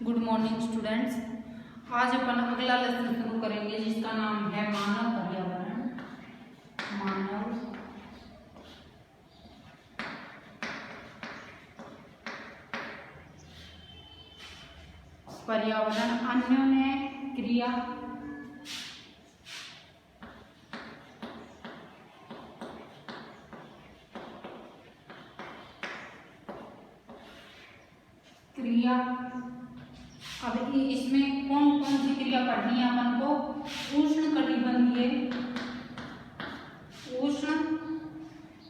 Good morning students. आज अपन अगला lesson शुरू करेंगे जिसका नाम है मानव पर्यावरण। मानव पर्यावरण अन्योन्य क्रिया क्रिया। अब इसमें कौन कौन सी क्रिया पढ़नी है अपन को? उष्ण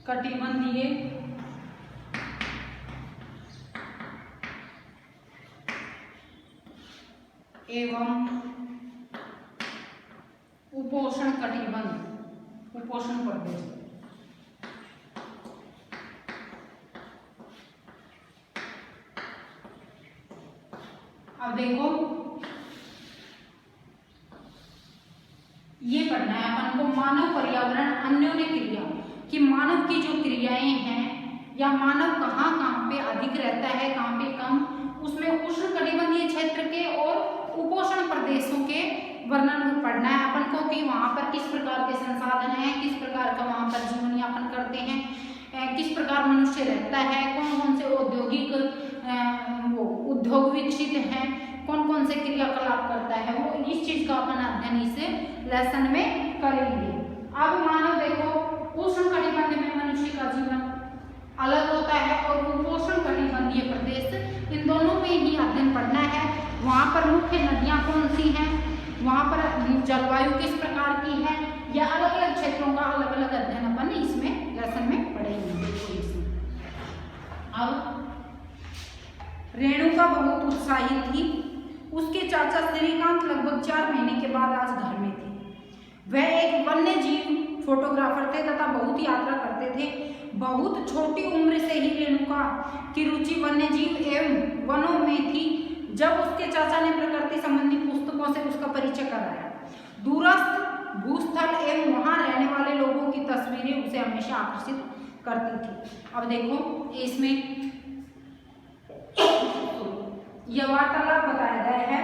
कटिबंधीय एवं उपोष्ण प्रदेश। अब देखो ये पढ़ना है अपन को मानव पर्यावरण अन्योन्य क्रिया कि मानव की जो क्रियाएं हैं या मानव कहाँ कहाँ पे अधिक रहता है, कहाँ पे कम, उसमें उष्ण कटिबंधीय क्षेत्र के और उपोष्ण प्रदेशों के वर्णन पढ़ना है अपन को कि वहाँ पर किस प्रकार के संसाधन हैं, किस प्रकार का वहाँ पर जीवन यापन करते हैं, किस प्रकार मनुष्य रहता है, कौन कौन से औद्योगिक उद्योग विकसित हैं, कौन कौन से क्रियाकलाप करता है, वो इस चीज का अपन अध्ययन इस लेसन में करेंगे। अब मानव देखो उष्ण कटिबंध में मनुष्य का जीवन अलग होता है और उपोष्ण कटिबंधीय प्रदेश, इन दोनों में ही अध्ययन पढ़ना है। वहाँ पर मुख्य नदियाँ कौन सी हैं, वहाँ पर जलवायु किस प्रकार की है, या अलग अलग क्षेत्रों का अलग अलग अध्ययन अपन इसमें लेसन में पढ़ेंगे। अब रेणुका बहुत उत्साहित थी। उसके चाचा श्रीकांत लगभग 4 महीने के बाद आज घर में थे। वह एक वन्य जीव फोटोग्राफर थे तथा बहुत यात्रा करते थे। बहुत छोटी उम्र से ही रेणुका की रुचि वन्य जीव एवं वनों में थी। जब उसके चाचा ने प्रकृति संबंधी पुस्तकों से उसका परिचय कराया, दूरस्थ भूस्थल एवं वहां रहने वाले लोगों की तस्वीरें उसे हमेशा आकर्षित करती थी। अब देखो इसमें यह वार्तालाप बताया गया है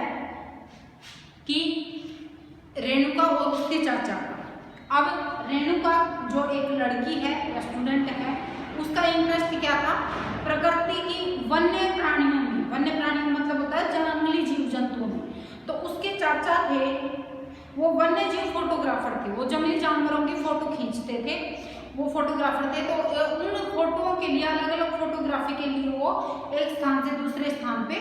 कि रेणुका और उसके चाचा का। अब रेणुका जो एक लड़की है या स्टूडेंट है, उसका इंटरेस्ट क्या था? प्रकृति की वन्य प्राणियों में। वन्य प्राणी मतलब होता है जंगली जीव जंतुओं में। तो उसके चाचा थे वो वन्य जीव फोटोग्राफर थे, वो जंगली जानवरों की फोटो खींचते थे, वो फोटोग्राफर थे। तो उन फोटोओं के लिए अलग अलग फोटोग्राफी के लिए वो एक स्थान से दूसरे स्थान पे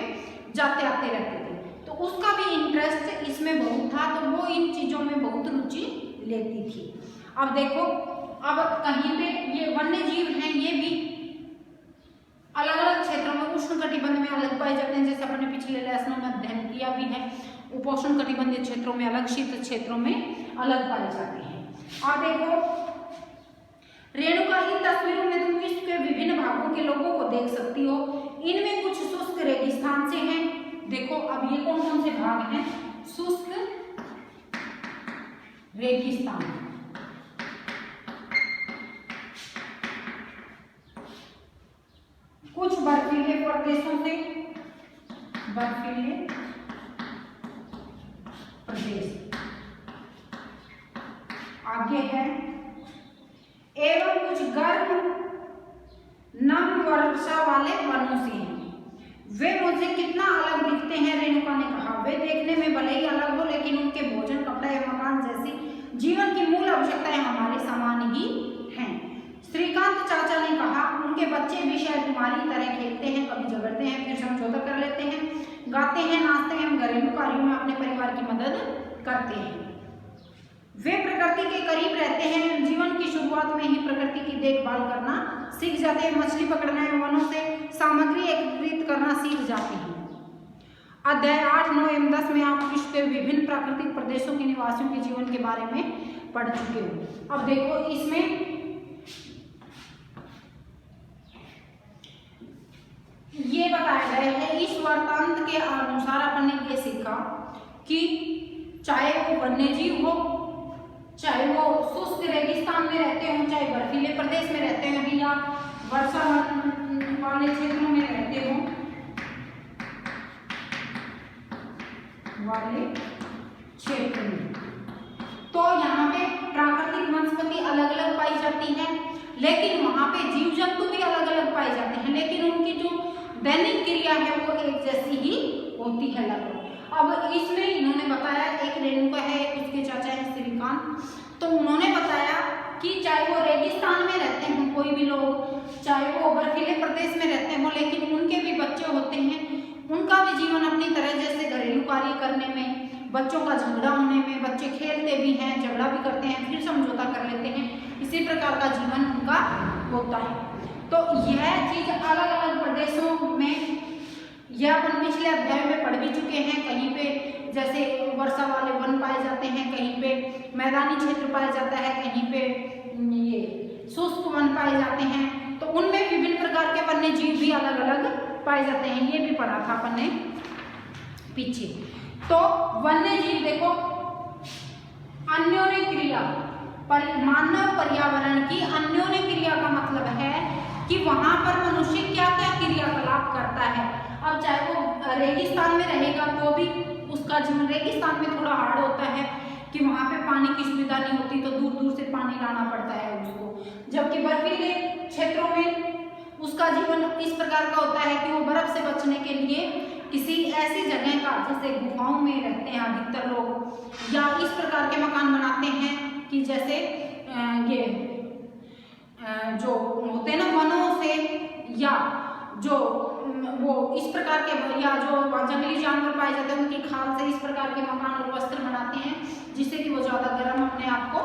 जाते आते रहते थे। तो उसका भी इंटरेस्ट इसमें बहुत था, तो वो इन चीजों में बहुत रुचि लेती थी। अब देखो अब कहीं पे ये वन्य जीव हैं, ये भी अलग अलग क्षेत्रों में उष्ण कटिबंध में अलग पाए जाते हैं, जैसे अपने पिछले लेसनों में अध्ययन किया भी है। उपोष्ण कटिबंधीय क्षेत्रों में अलग, शीत क्षेत्रों में अलग पाए जाते हैं। और देखो रेणुका इन तस्वीरों में तुम विश्व के विभिन्न भागों के लोगों को देख सकती हो। इनमें कुछ शुष्क रेगिस्तान से हैं। देखो अब ये कौन कौन से भाग हैं? शुष्क रेगिस्तान, कुछ बर्फीले प्रदेशों से, बर्फीले प्रदेश आगे है, एवं कुछ गर्म नम वर्षा वाले वनों से हैं। वे मुझे कितना अलग दिखते हैं, रेणुका ने कहा। वे देखने में भले ही अलग हो, लेकिन उनके भोजन, कपड़ा एवं मकान जैसी जीवन की मूल आवश्यकताएं हमारे समान ही हैं। श्रीकांत चाचा ने कहा, उनके बच्चे भी शायद तुम्हारी तरह खेलते हैं, कभी झगड़ते हैं, फिर समझौता कर लेते हैं, गाते हैं, नाचते हैं, घरेलू कार्यों में अपने परिवार की मदद करते हैं। वे प्रकृति के करीब रहते हैं, जीवन की शुरुआत में ही प्रकृति की देखभाल करना सीख जाते हैं, मछली पकड़ना एवं वनों से सामग्री एकत्रित करना सीख जाते हैं। अध्याय 8, 9 एवं 10 में आप विश्व के विभिन्न प्राकृतिक प्रदेशों के निवासियों के जीवन के बारे में पढ़ चुके हो। अब देखो इसमें ये बताया गया है, इस वृत्तांत के अनुसार अपन ने ये सीखा कि चाहे वो वन्य जीव हो, चाहे वो शुष्क रेगिस्तान में रहते हो, चाहे बर्फीले प्रदेश में रहते हैं या वर्षा वाले क्षेत्रों में रहते हो, वाले क्षेत्र में। तो यहाँ पे प्राकृतिक वनस्पति अलग अलग पाई जाती है, लेकिन वहाँ पे जीव जंतु भी अलग अलग पाए जाते हैं, लेकिन उनकी जो दैनिक क्रिया है वो एक जैसी ही होती है लगभग। अब इसमें इन्होंने बताया, एक रेणुका है, एक उसके चाचा है श्रीकांत, तो उन्होंने बताया कि चाहे वो रेगिस्तान में रहते हों कोई भी लोग, चाहे वो बर्फीले प्रदेश में रहते हों, लेकिन उनके भी बच्चे होते हैं, उनका भी जीवन अपनी तरह जैसे घरेलू कार्य करने में, बच्चों का झगड़ा होने में, बच्चे खेलते भी हैं, झगड़ा भी करते हैं, फिर समझौता कर लेते हैं, इसी प्रकार का जीवन उनका होता है। तो यह चीज अलग अलग प्रदेशों में यह अपन पिछले अध्याय में पढ़ भी चुके हैं। कहीं पे जैसे वर्षा वाले वन पाए जाते हैं, कहीं पे मैदानी क्षेत्र पाया जाता है, कहीं पे ये शुष्क वन पाए जाते हैं, तो उनमें विभिन्न प्रकार के वन्य जीव भी अलग अलग पाए जाते हैं। ये भी पढ़ा था अपन ने पीछे। तो वन्य जीव देखो, अन्योन्य क्रिया, मानव पर्यावरण की अन्योन्य क्रिया का मतलब है कि वहां पर मनुष्य क्या क्या क्रियाकलाप करता है। अब चाहे वो रेगिस्तान में रहेगा तो भी उसका जीवन, रेगिस्तान में थोड़ा हार्ड होता है कि वहां पे पानी की सुविधा नहीं होती, तो दूर दूर से पानी लाना पड़ता है उसको, जबकि बर्फीले क्षेत्रों में उसका जीवन इस प्रकार का होता है कि वो बर्फ से बचने के लिए किसी ऐसी जगह का, जैसे गुफाओं में रहते हैं अधिकतर लोग, या इस प्रकार के मकान बनाते हैं कि जैसे ये जो होते हैं ना वनों से, या जो वो इस प्रकार के, या जो जंगली जानवर पाए जाते हैं उनकी खाल से इस प्रकार के मकान और वस्त्र बनाते हैं, जिससे कि वो ज्यादा गर्म अपने आप को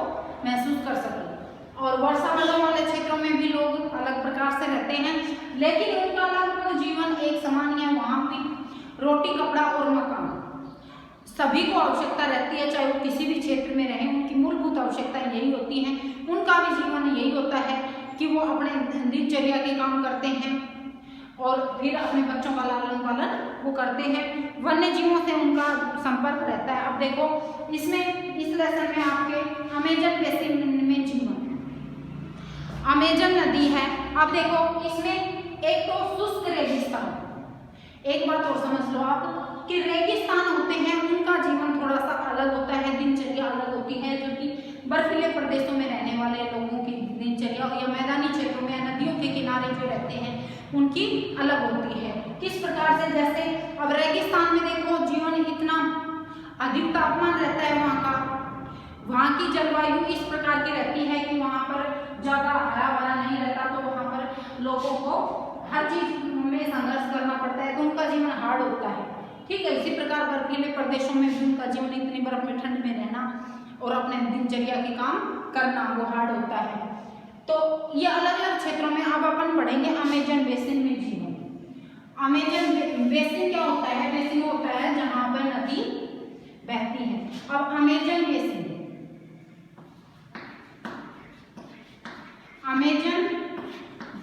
महसूस कर सके। और वर्षा वाले क्षेत्रों में भी लोग अलग प्रकार से रहते हैं, लेकिन उनका लगभग जीवन एक समान है। वहां भी रोटी, कपड़ा और मकान सभी को आवश्यकता रहती है, चाहे वो किसी भी क्षेत्र में रहें, उनकी मूलभूत आवश्यकताएं यही होती हैं। उनका भी जीवन यही होता है कि वो अपने दिनचर्या के काम करते हैं और फिर अपने बच्चों का लालन पालन वो करते हैं। वन्य जीवों से उनका संपर्क रहता है। अब देखो इसमें, इस लेसन में आपके अमेजन बेसिन में जीवन, अमेजन नदी है। अब देखो इसमें एक तो शुष्क रेगिस्तान, एक बात और समझ लो आप कि रेगिस्तान होते हैं उनका जीवन थोड़ा सा अलग होता है, दिनचर्या अलग होती है, जो कि बर्फीले प्रदेशों में रहने वाले लोगों की दिनचर्या या मैदानी क्षेत्रों में नदियों के किनारे जो रहते हैं उनकी अलग होती है। किस प्रकार से, जैसे अब रेगिस्तान में देखो जीवन इतना अधिक तापमान रहता है वहाँ का, वहाँ की जलवायु इस प्रकार की रहती है कि वहाँ पर ज्यादा हरा भरा नहीं रहता, तो वहाँ पर लोगों को हर चीज में संघर्ष करना पड़ता है, तो उनका जीवन हार्ड होता है। ठीक है, इसी प्रकार बर्फीले प्रदेशों में भी उनका जीवन, इतनी बर्फ में ठंड में रहना और अपने दिनचर्या के काम करना वो हार्ड होता है। तो ये अलग अलग क्षेत्रों में अब अपन पढ़ेंगे अमेजन बेसिन में जीवन। अमेजन बेसिन क्या होता है? बेसिन होता है जहां पर नदी बहती है। अब अमेजन बेसिन, अमेजन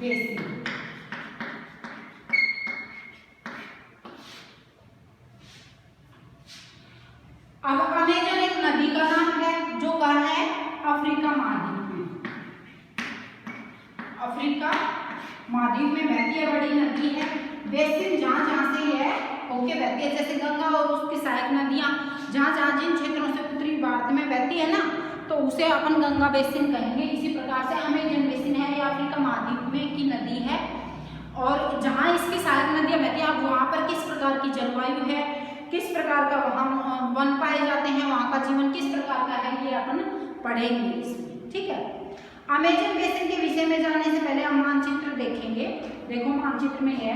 बेसिन अब अमेजन एक नदी का नाम है जो कहाँ है? अफ्रीका महाद्वीप में, अफ्रीका महाद्वीप में बहती है, बड़ी नदी है। बेसिन जहाँ जहाँ से यह होके बहती है, जैसे गंगा और उसकी सहायक नदियाँ जहाँ जहाँ जिन क्षेत्रों से उत्तरी भारत में बहती है ना, तो उसे अपन गंगा बेसिन कहेंगे। इसी प्रकार से अमेजन बेसिन है, ये अफ्रीका महाद्वीप में की नदी है, और जहाँ इसकी सहायक नदियाँ बहती हैं, अब वहाँ पर किस प्रकार की जलवायु है, किस प्रकार का वहाँ वन पाए जाते हैं, वहाँ का जीवन किस प्रकार का है, ये अपन पढ़ेंगे इसमें। ठीक है, अमेजन बेसिन के विषय में जानने से पहले हम मानचित्र देखेंगे। देखो मानचित्र में है,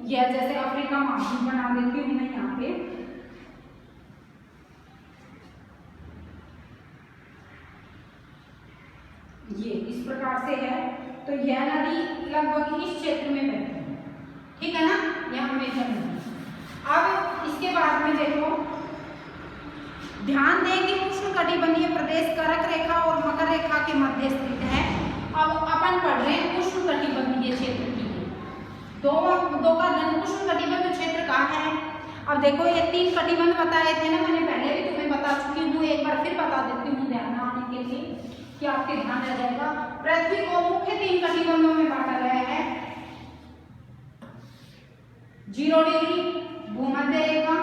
यह जैसे अफ्रीका महाद्वीप बना देती हूँ मैं यहाँ पे, ये इस प्रकार से है। तो यह नदी लगभग इस क्षेत्र में बहती है, ठीक है ना, यह अमेजन नदी। अब इसके बाद में देखो, ध्यान दें कि उष्णकटिबंधीय प्रदेश कर्क रेखा और मकर रेखा के मध्य स्थित है। अब अपन पढ़ रहे हैं उष्णकटिबंधीय क्षेत्र की, दो का उष्णकटिबंध क्षेत्र कहाँ है? अब देखो ये 3 कटिबंध बताए थे ना, मैंने पहले भी तुम्हें बता चुकी हूँ, एक बार फिर बता देती हूँ ध्यान आने के लिए कि आपके ध्यान रह जाएगा। पृथ्वी को मुख्य 3 कटिबंधों में बांटा गया है, 0 डिग्री भूमध्य रेखा,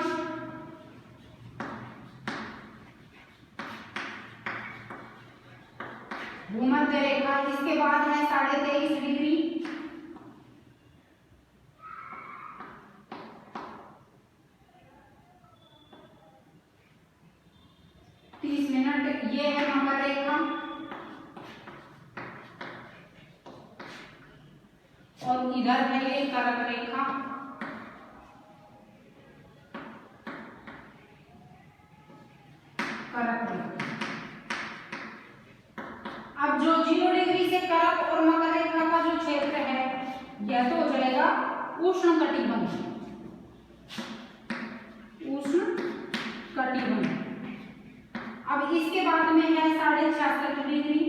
इसके बाद है 23.5 डिग्री, ये है मकर रेखा और इधर है ये कर्क रेखा। अब जो 0 डिग्री से कर्क और मकर रेखा का जो क्षेत्र है यह तो हो जाएगा उष्ण कटिबंध, उष्ण कटिबंध। अब इसके बाद में है 66.5 डिग्री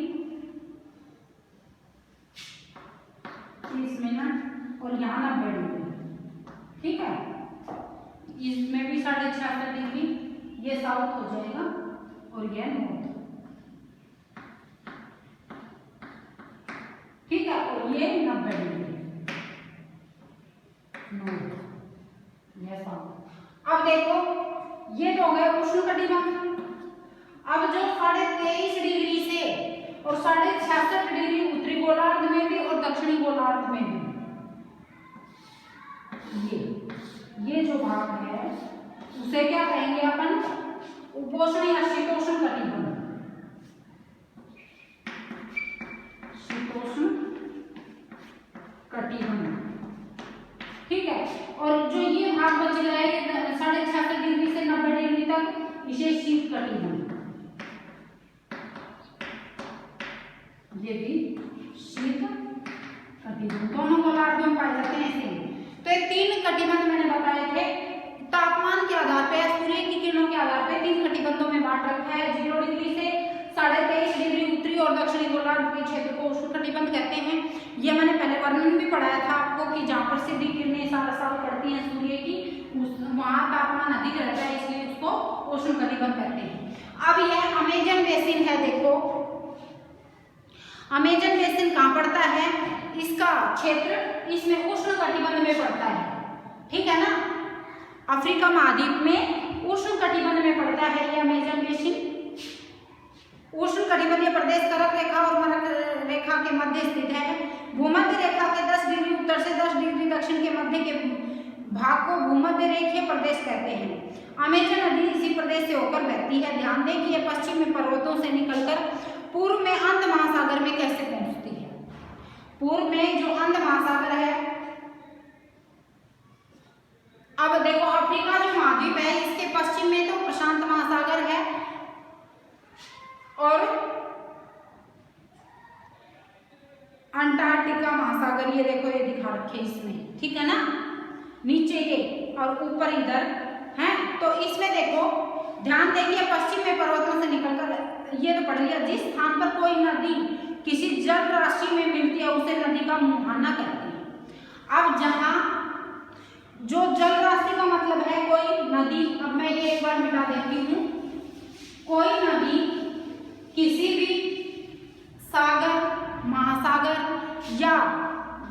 30 मिनट और यहाँ 90 डिग्री, ठीक है। इसमें भी 66.5 डिग्री, ये साउथ हो जाएगा और यह नॉर्थ, ठीक है। और ये 90 डिग्री नॉर्थ, यह साउथ। अब देखो ये तो हो गया उष्ण कटिबंध। अब जो 23.5 डिग्री से और 66.5 डिग्री उत्तरी गोलार्ध में भी और दक्षिणी गोलार्ध में भी, ये जो भाग है उसे क्या कहेंगे अपन, उपोष्ण या शीतोष्ण कटिबंध, शीतोष्ण कटिबंध, ठीक है। और जो ये भाग बच गया है 66.5 डिग्री से 90 डिग्री तक, इसे शीत कटिबंध, ये भी शीत कटिबंध, दोनों गोलार्ध में पाए जाते हैं ऐसे। तो ये 3 कटिबंध मैंने बताए थे, तापमान के आधार पे, सूर्य की किरणों के आधार पे 3 कटिबंधों में बांट रखा है। 0 डिग्री से 23.5 डिग्री उत्तरी और दक्षिणी गोलार्ध के क्षेत्र को उष्ण कटिबंध कहते हैं। ये मैंने पहले वर्णन भी पढ़ाया था आपको कि जहाँ पर सीधी किरणें सारा साल पड़ती हैं सूर्य की, वहां तापमान अधिक रहता है, इसलिए उसको उष्ण कटिबंध कहते हैं। अब यह अमेजन बेसिन है, देखो अमेजन बेसिन कहाँ पड़ता है, इसका क्षेत्र इसमें उष्ण कटिबंध में पड़ता है, ठीक है ना। अफ्रीका महाद्वीप में उष्ण कटिबंध में पड़ता है ये अमेजन बेसिन। उष्ण कटिबंधीय प्रदेश कर्क रेखा और मकर रेखा के मध्य स्थित है। भूमध्य रेखा के 10 डिग्री उत्तर से 10 डिग्री दक्षिण के मध्य के भाग को भूमध्य रेखीय प्रदेश कहते हैं। अमेजन नदी इसी प्रदेश से होकर बहती है। ध्यान दें कि यह पश्चिम में पर्वतों से निकलकर पूर्व में अंध महासागर में कैसे पहुंचती है। पूर्व में जो अंध महासागर है, अब देखो अफ्रीका जो महाद्वीप है इसके पश्चिम में तो प्रशांत महासागर है और अंटार्कटिका महासागर, ये देखो ये दिखा रखे इसमें, ठीक है ना। नीचे ये और ऊपर इधर है। तो इसमें देखो ध्यान देखिए पश्चिम में पर्वतों से निकलकर, ये तो पढ़ लिया, जिस स्थान पर कोई नदी किसी जल राशि में मिलती है उसे नदी का मुहाना कहते हैं। अब जहां जो जल राशि का मतलब है कोई नदी, अब मैं ये एक बार मिटा देती हूँ, कोई नदी किसी भी सागर, महासागर या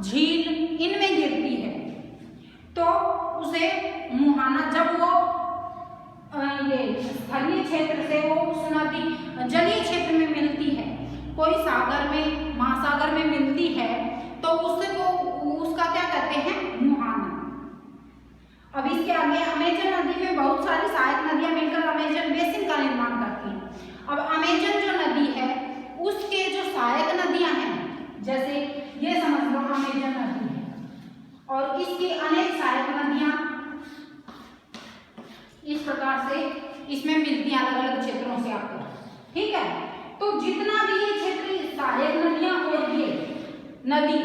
झील इनमें गिरती है तो उसे मुहाना, जब वो ये स्थलीय क्षेत्र से वो उस नदी जलीय क्षेत्र में मिलती है, कोई सागर में महासागर में मिलती है तो उससे वो उसका क्या कहते हैं, मुहाना। अब इसके आगे अमेजन नदी में बहुत सारी सहायक नदियां मिलकर अमेजन बेसिन का निर्माण करती हैं। अब अमेजन जो नदी है उसके जो सहायक नदियां हैं, जैसे ये समझ लो अमेजन नदी है और इसकी अनेक सहायक नदियां इस प्रकार से इसमें मिलती हैं अलग अलग क्षेत्रों से आपको, ठीक है। तो जितना भी ये क्षेत्र सहायक नदियां और ये नदी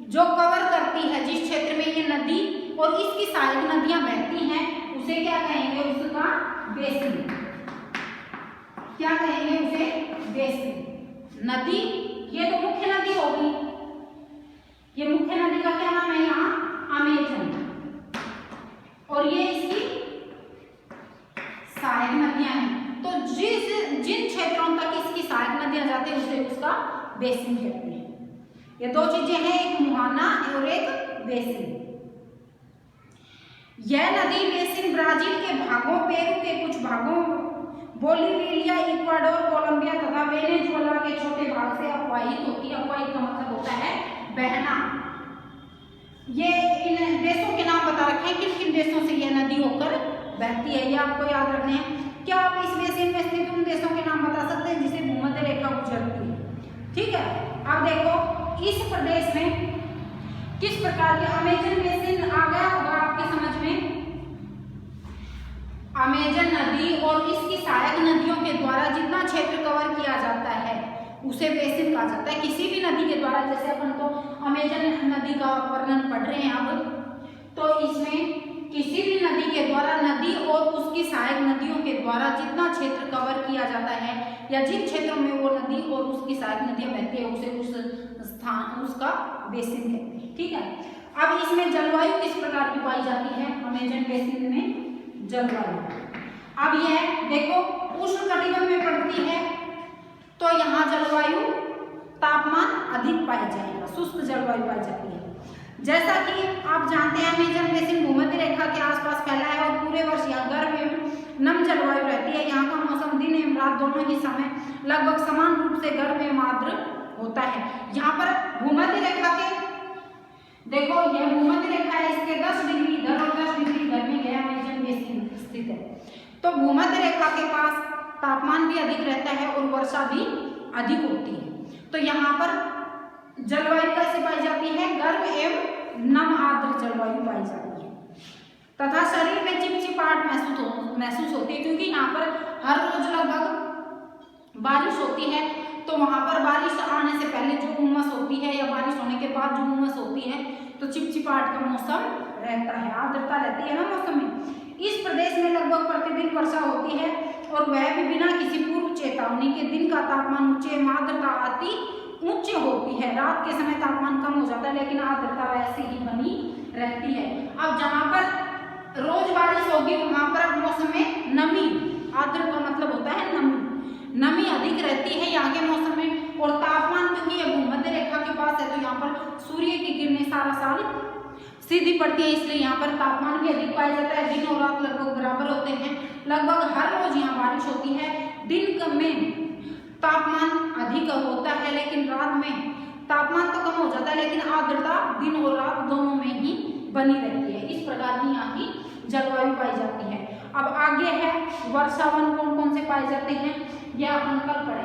जो कवर करती है, जिस क्षेत्र में ये नदी और इसकी सहायक नदियां बहती हैं उसे क्या कहेंगे, उसका बेसिन। क्या कहेंगे उसे, बेसिन। नदी ये तो मुख्य नदी होगी, ये मुख्य नदी का क्या नाम है यहाँ, अमेजन, और ये इसकी सहायक नदियां हैं। तो जिन क्षेत्रों तक इसकी सहायक नदियां जाती हैं उसे उसका बेसिन कहते हैं। ये दो चीजें हैं, एक मुहाना और एक बेसिन। यह नदी बेसिन ब्राजील के भागों, पेरू के कुछ बोलीविया, इक्वाडोर, कोलंबिया तथा वेनेजुएला के छोटे भाग से अपवाहित होती है। अपवाहित का मतलब होता है बहना। ये इन देशों के नाम बता रखे हैं, किन किन देशों से यह नदी होकर बहती है, ये आपको याद रखने हैं। क्या आप इस बेसिन में स्थित उन देशों के नाम बता सकते हैं जिसे भूमध्य रेखा गुजरती है? ठीक है, अब देखो इस प्रदेश में किस प्रकार के अमेजन बेसिन आ गया होगा आपके समझ में। अमेजन नदी और इसकी सहायक नदियों के द्वारा जितना क्षेत्र कवर किया जाता है उसे बेसिन कहा जाता है। किसी भी नदी के द्वारा, जैसे अपन तो अमेजन नदी का वर्णन पढ़ रहे हैं अब, तो इसमें किसी भी नदी के द्वारा, नदी और उसकी सहायक नदियों के द्वारा जितना क्षेत्र कवर किया जाता है या जिन क्षेत्रों में वो नदी और उसकी सहायक नदियां बहती है उसे उस स्थान, उसका बेसिन कहते हैं। ठीक है, अब इसमें जलवायु किस प्रकार की पाई जाती है अमेजन बेसिन में? जलवायु, अब यह देखो उष्णकटिबंध में पड़ती है तो यहाँ जलवायु तापमान अधिक पाया जाएगा, शुष्क जलवायु पाई जाती है। जैसा कि आप जानते हैं अमेजन बेसिन भूमध्य रेखा के आसपास फैला है और पूरे वर्ष यहाँ गर्म एवं नम जलवायु रहती है। यहाँ का मौसम दिन एवं रात दोनों ही समय लगभग समान रूप से गर्म एवं आर्द्र होता है। यहाँ पर भूमध्य रेखा के देखो, यह भूमध्य रेखा है, इसके 10 डिग्री इधर और 10 डिग्री इधर में यह अमेजन बेसिन स्थित है। तो भूमध्य रेखा के पास तापमान भी अधिक रहता है और वर्षा भी अधिक होती है। तो यहाँ पर जलवायु कैसे पाई जाती है? गर्म एवं नम आर्द्र जलवायु पाई जाती है तथा शरीर में चिपचिपाहट महसूस होती है, क्योंकि यहाँ पर हर रोज लगभग बारिश होती है। तो वहां पर बारिश आने से पहले जो उमस होती है या बारिश होने के बाद जो उमस होती है तो चिपचिपाहट का मौसम रहता है, आर्द्रता रहती है ना मौसम में। इस प्रदेश में लगभग प्रतिदिन वर्षा होती है और वह भी बिना किसी पूर्व चेतावनी के। दिन का तापमान उच्च एवं आर्द्रता अति उच्च होती है। रात के समय तापमान कम हो जाता है लेकिन आर्द्रता वैसे ही बनी रहती है। अब जहाँ पर रोज बारिश होगी वहां पर मौसम में नमी, आर्द्र का मतलब होता है नमी अधिक रहती है यहाँ के मौसम में। और तापमान, क्योंकि यह भूमध्य रेखा के पास है तो यहाँ पर सूर्य की किरणें सारा साल सीधी पड़ती है, इसलिए यहाँ पर तापमान भी अधिक पाया जाता है। दिन और रात लगभग बराबर होते हैं। लगभग हर रोज यहाँ बारिश होती है। दिन में तापमान अधिक होता है लेकिन रात में तापमान तो कम हो जाता है, लेकिन आर्द्रता दिन और रात दोनों में ही बनी रहती है। इस प्रकार की यहाँ की जलवायु पाई जाती है। अब आगे है वर्षावन कौन कौन से पाए जाते हैं, यह अपन कल पढ़ेंगे।